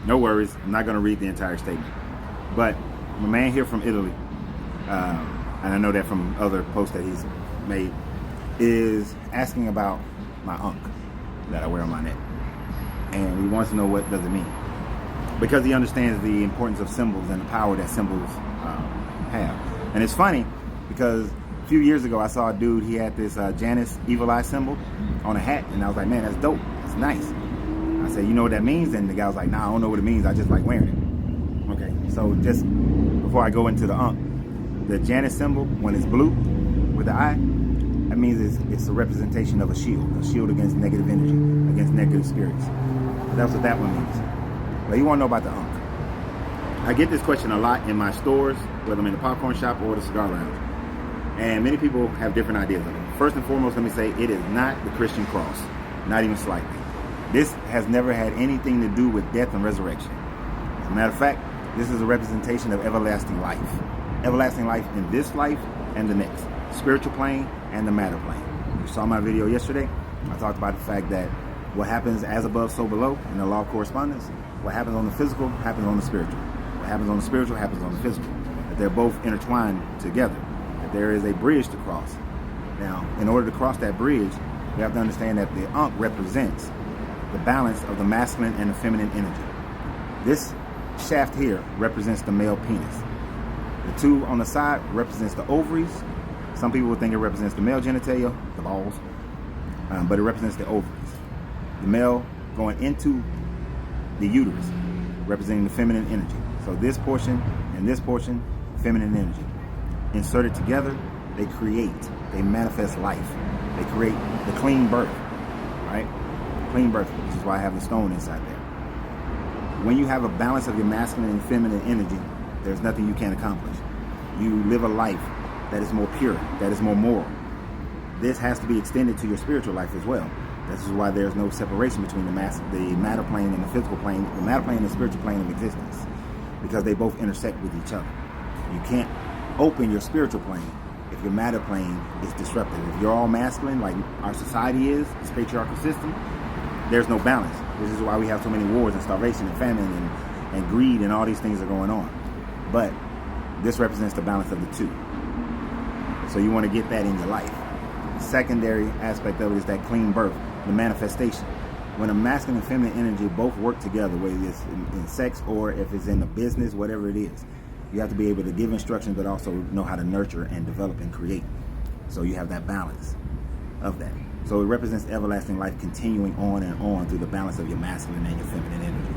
No worries, I'm not going to read the entire statement. But my man here from Italy, and I know that from other posts that he's made, is asking about my Ankh that I wear on my neck. And he wants to know what does it mean. Because he understands the importance of symbols and the power that symbols have. And it's funny because a few years ago I saw a dude, he had this Janus evil eye symbol on a hat, and I was like, man, that's dope, that's nice. I said, you know what that means? And the guy was like, nah, I don't know what it means, I just like wearing it. Okay, so just before I go into the Ankh, the Janus symbol, when it's blue with the eye, that means it's a representation of a shield against negative energy, against negative spirits. That's what that one means. But you want to know about the Ankh. I get this question a lot in my stores, whether I'm in the popcorn shop or the cigar lounge. And many people have different ideas of it. First and foremost, let me say, it is not the Christian cross, not even slightly. This has never had anything to do with death and resurrection. As a matter of fact, this is a representation of everlasting life. Everlasting life in this life and the next. Spiritual plane and the matter plane. You saw my video yesterday. I talked about the fact that what happens as above, so below in the law of correspondence. What happens on the physical happens on the spiritual. What happens on the spiritual happens on the physical. That they're both intertwined together. That there is a bridge to cross. Now, in order to cross that bridge, you have to understand that the Ankh represents the balance of the masculine and the feminine energy. This shaft here represents the male penis. The two on the side represents the ovaries. Some people would think it represents the male genitalia, the balls, but it represents the ovaries. The male going into the uterus, representing the feminine energy. So this portion and this portion, feminine energy. Inserted together, they create, they manifest life. They create the clean birth, right? Clean birth, which is why I have the stone inside there. When you have a balance of your masculine and feminine energy, there's nothing you can't accomplish. You live a life that is more pure, that is more moral. This has to be extended to your spiritual life as well. This is why there's no separation between the matter plane and the physical plane, the matter plane and the spiritual plane of existence, because they both intersect with each other. You can't open your spiritual plane if your matter plane is disrupted. If you're all masculine, like our society is, this patriarchal system, there's no balance. This is why we have so many wars and starvation and famine and greed and all these things are going on. But this represents the balance of the two. So you want to get that in your life. The secondary aspect of it is that clean birth, the manifestation. When a masculine and feminine energy both work together, whether it's in sex or if it's in a business, whatever it is, you have to be able to give instructions, but also know how to nurture and develop and create. So you have that balance of that. So it represents everlasting life continuing on and on through the balance of your masculine and your feminine energy.